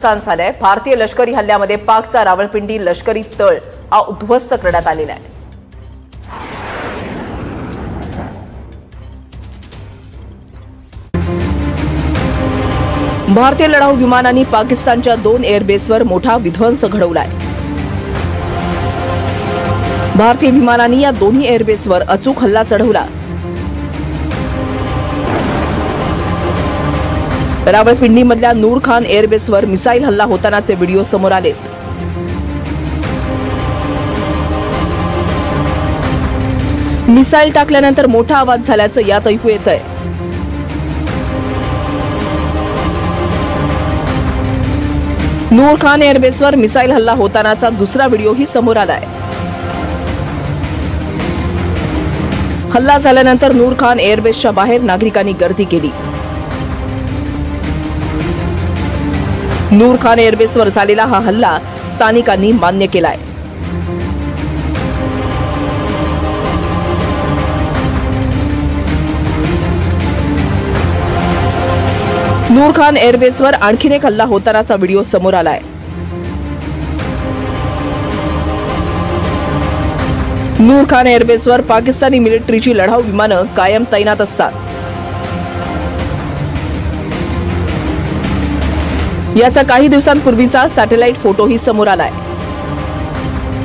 नुकसान झालंय। भारतीय लष्करी हल्ल्यामध्ये पाकचा रावळपिंडी लष्करी तळ हा उद्ध्वस्त करण्यात आलेला आहे। भारतीय लढाऊ विमानांनी पाकिस्तानच्या 2 एअरबेसवर मोठा विध्वंस घडवलाय। भारतीय विमानांनी या दोन्ही एअरबेसवर अचूक हल्ला चढवला। रावळपिंडीमधल्या नूर खान एअरबेसवर मिसाईल हल्ला होतानाचे व्हिडिओ समोर आले। मिसाईल टाकल्यानंतर मोठा आवाज झाल्याचं यात ऐकू येतंय। नूर खान एअरबेसवर मिसाईल हल्ला होतानाचा दुसरा व्हिडिओही समोर आलाय। हल्ला झाल्यानंतर नूर खान एअरबेसच्या बाहेर नागरिकांनी गर्दी केली। नूर खान एअरबेसवर झालेला हा हल्ला स्थानिकांनी मान्य केलाय। नूर खान एअरबेसवर आणखीन एक हल्ला होतानाचा व्हिडिओ समोर आलाय। नूर खान एअरबेसवर पाकिस्तानी मिलिटरीची लढाऊ विमानं कायम तैनात असतात। याचा काही दिवसांपूर्वीचा सॅटेलाइट फोटोही समोर आलाय।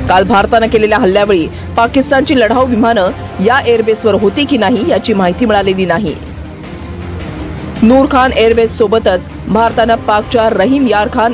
काल भारतानं केलेल्या हल्ल्यावेळी पाकिस्तानची लढाऊ विमानं या एअरबेसवर होती की नाही याची माहिती मिळालेली नाही। नूर खान एअरबेस सोबतच भारतानं पाकच्या रहीम यार खान